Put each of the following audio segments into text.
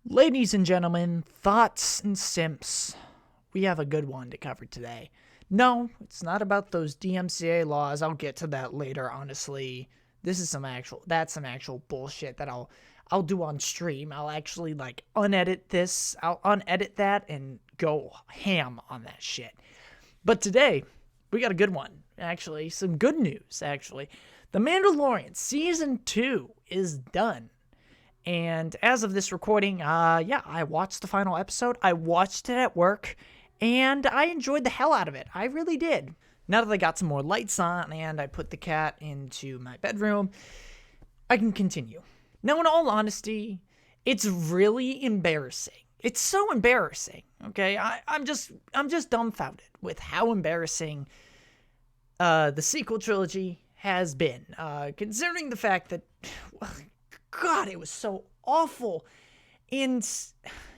Ladies and gentlemen, thoughts and simps, we have a good one to cover today. No, it's not about those DMCA laws. I'll get to that later, honestly. That's some actual bullshit that I'll do on stream. I'll actually unedit this. I'll unedit that and go ham on that shit. But today, we got a good one, actually. Some good news, actually. The Mandalorian Season 2 is done. And as of this recording, I watched the final episode. I watched it at work, and I enjoyed the hell out of it. I really did. Now that I got some more lights on and I put the cat into my bedroom, I can continue. Now, in all honesty, it's really embarrassing. It's so embarrassing, okay? I'm just dumbfounded with how embarrassing the sequel trilogy has been, considering the fact that, well, God, it was so awful. And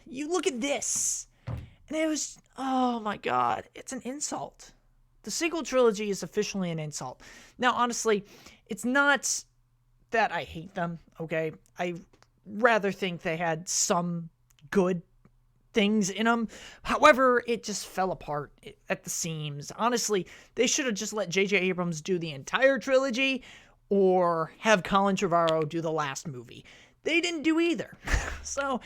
you look at this, and it was, oh my God, it's an insult. The sequel trilogy is officially an insult. Now, honestly, it's not that I hate them, okay? I rather think they had some good things in them. However, it just fell apart at the seams. Honestly, they should have just let J.J. Abrams do the entire trilogy, or have Colin Trevorrow do the last movie. They didn't do either. So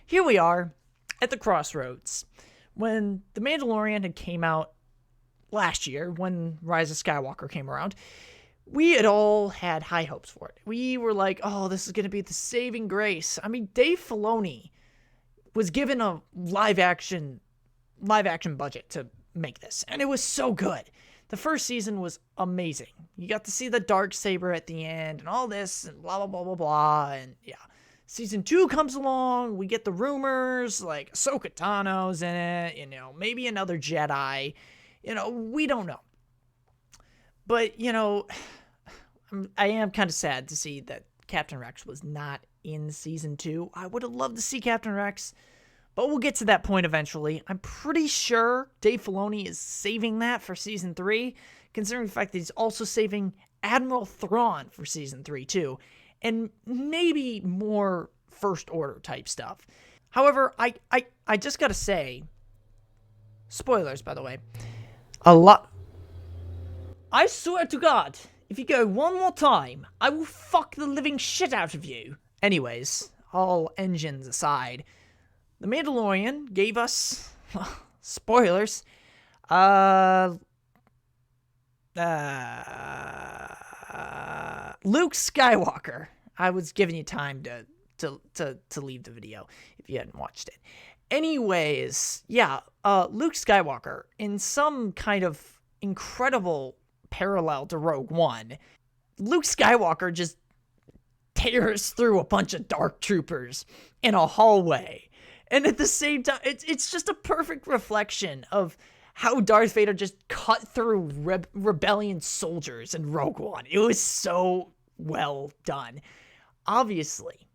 here we are at the crossroads. When The Mandalorian had came out last year, when Rise of Skywalker came around, we had all had high hopes for it. We were like, oh, this is going to be the saving grace. I mean, Dave Filoni was given a live action budget to make this, and it was so good. The first season was amazing. You got to see the Darksaber at the end and all this and blah, blah, blah, blah, blah. And yeah, season 2 comes along. We get the rumors like Ahsoka Tano's in it, maybe another Jedi. We don't know. But, I am kind of sad to see that Captain Rex was not in season 2. I would have loved to see Captain Rex, but we'll get to that point eventually. I'm pretty sure Dave Filoni is saving that for Season 3, considering the fact that he's also saving Admiral Thrawn for Season 3, too, and maybe more First Order type stuff. However, I just gotta say, spoilers, by the way, I swear to God, if you go one more time, I will fuck the living shit out of you. Anyways, all engines aside, The Mandalorian gave us, spoilers, Luke Skywalker. I was giving you time to leave the video if you hadn't watched it. Anyways, Luke Skywalker, in some kind of incredible parallel to Rogue One, Luke Skywalker just tears through a bunch of dark troopers in a hallway. And at the same time, it's just a perfect reflection of how Darth Vader just cut through rebellion soldiers in Rogue One. It was so well done. Obviously,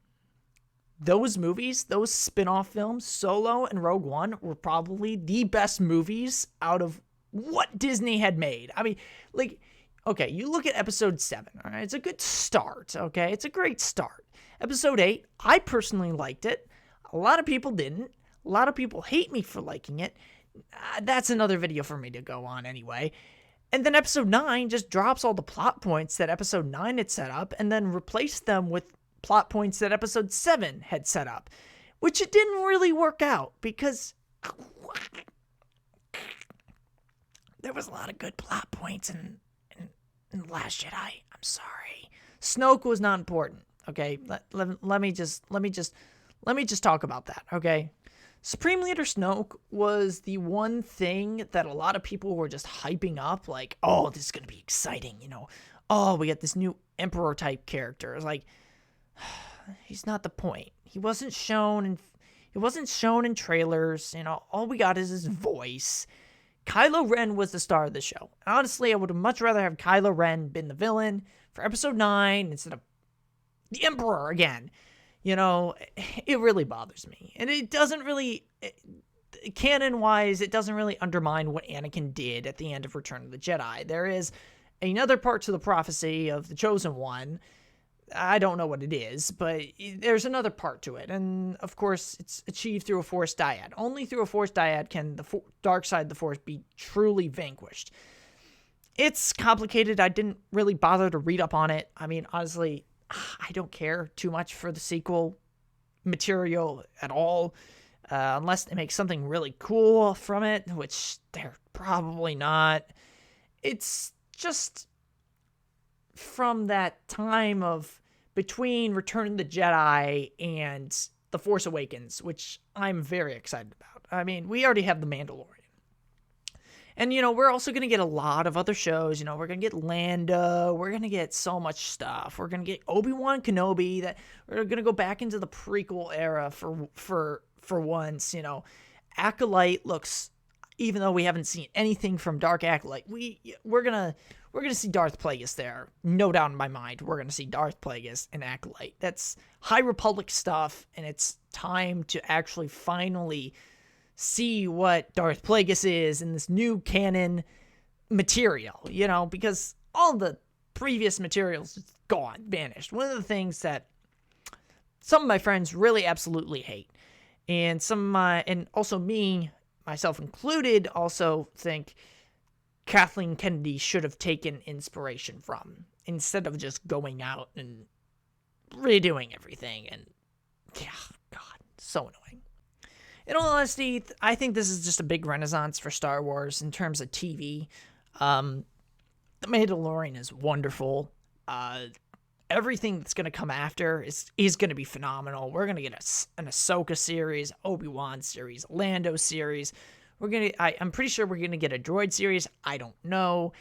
those movies, those spin-off films, Solo and Rogue One, were probably the best movies out of what Disney had made. I mean, okay, you look at Episode 7, all right? It's a good start, okay? It's a great start. Episode 8, I personally liked it. A lot of people didn't. A lot of people hate me for liking it. That's another video for me to go on anyway. And then Episode 9 just drops all the plot points that Episode 9 had set up and then replaced them with plot points that Episode 7 had set up, which it didn't really work out because there was a lot of good plot points in The Last Jedi. I'm sorry. Snoke was not important, okay? Let me just talk about that, okay? Supreme Leader Snoke was the one thing that a lot of people were just hyping up, like, oh, this is going to be exciting, Oh, we got this new Emperor-type character. It's like, he's not the point. He wasn't shown in trailers, all we got is his voice. Kylo Ren was the star of the show. Honestly, I would have much rather have Kylo Ren been the villain for Episode 9 instead of the Emperor again. It really bothers me. And it doesn't really, canon-wise, it doesn't really undermine what Anakin did at the end of Return of the Jedi. There is another part to the prophecy of the Chosen One I don't know what it is, but there's another part to it. And, of course, it's achieved through a Force dyad. Only through a Force dyad can the dark side of the Force be truly vanquished. It's complicated. I didn't really bother to read up on it. I mean, honestly, I don't care too much for the sequel material at all, unless they make something really cool from it, which they're probably not. It's just from that time of between Return of the Jedi and The Force Awakens, which I'm very excited about. I mean, we already have The Mandalorian. And, we're also going to get a lot of other shows. We're going to get Lando. We're going to get so much stuff. We're going to get Obi-Wan Kenobi. That we're going to go back into the prequel era for once. Acolyte looks, even though we haven't seen anything from Dark Acolyte, we're going to see Darth Plagueis there. No doubt in my mind, we're going to see Darth Plagueis and Acolyte. That's High Republic stuff, and it's time to actually finally see what Darth Plagueis is in this new canon material, because all the previous materials is gone, vanished. One of the things that some of my friends really absolutely hate, and and also me, myself included, also think Kathleen Kennedy should have taken inspiration from, instead of just going out and redoing everything. And yeah, God, so annoying. In all honesty, I think this is just a big renaissance for Star Wars in terms of TV. The Mandalorian is wonderful. Everything that's going to come after is going to be phenomenal. We're going to get an Ahsoka series, Obi-Wan series, Lando series. I'm pretty sure we're going to get a droid series. I don't know.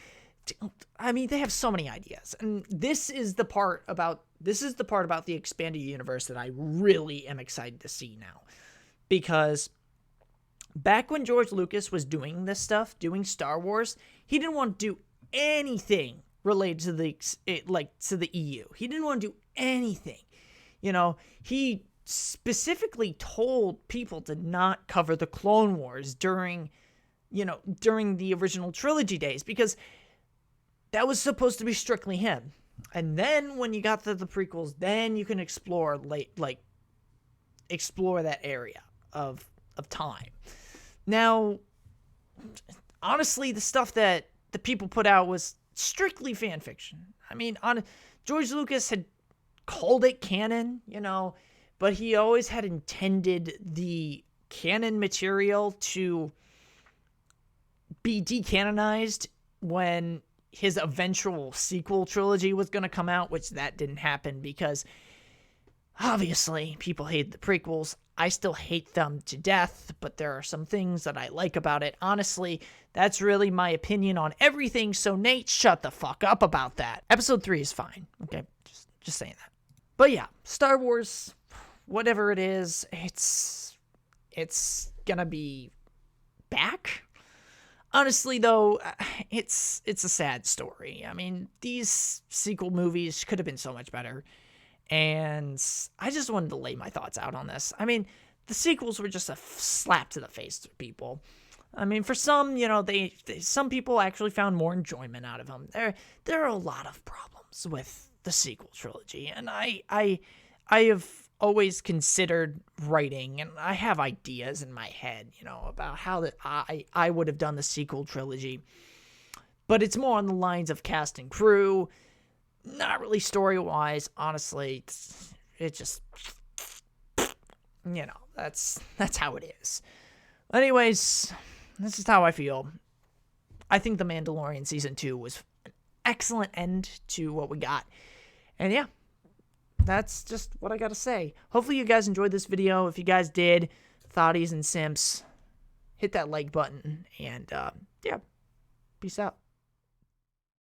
I mean, they have so many ideas. And this is the part about the expanded universe that I really am excited to see now. Because back when George Lucas was doing this stuff, doing Star Wars, he didn't want to do anything related to the EU. He didn't want to do anything. He specifically told people to not cover the Clone Wars during the original trilogy days, because that was supposed to be strictly him. And then when you got to the prequels, then you can explore that area of time. Now, honestly, the stuff that the people put out was strictly fan fiction. I mean, George Lucas had called it canon, but he always had intended the canon material to be decanonized when his eventual sequel trilogy was going to come out, which that didn't happen because obviously people hate the prequels. I still hate them to death, but there are some things that I like about it. Honestly, that's really my opinion on everything, so Nate, shut the fuck up about that. Episode 3 is fine, okay? Just saying that. But yeah, Star Wars, whatever it is, it's gonna be back. Honestly, though, it's a sad story. I mean, these sequel movies could have been so much better. And I just wanted to lay my thoughts out on this. I mean, the sequels were just a slap to the face to people. I mean, for some, some people actually found more enjoyment out of them. There are a lot of problems with the sequel trilogy, and I have always considered writing, and I have ideas in my head, about how I would have done the sequel trilogy. But it's more on the lines of cast and crew. Not really story-wise, honestly. It just, that's how it is. Anyways, this is how I feel. I think The Mandalorian Season 2 was an excellent end to what we got. And yeah, that's just what I gotta say. Hopefully you guys enjoyed this video. If you guys did, thotties and simps, hit that like button. And yeah, peace out.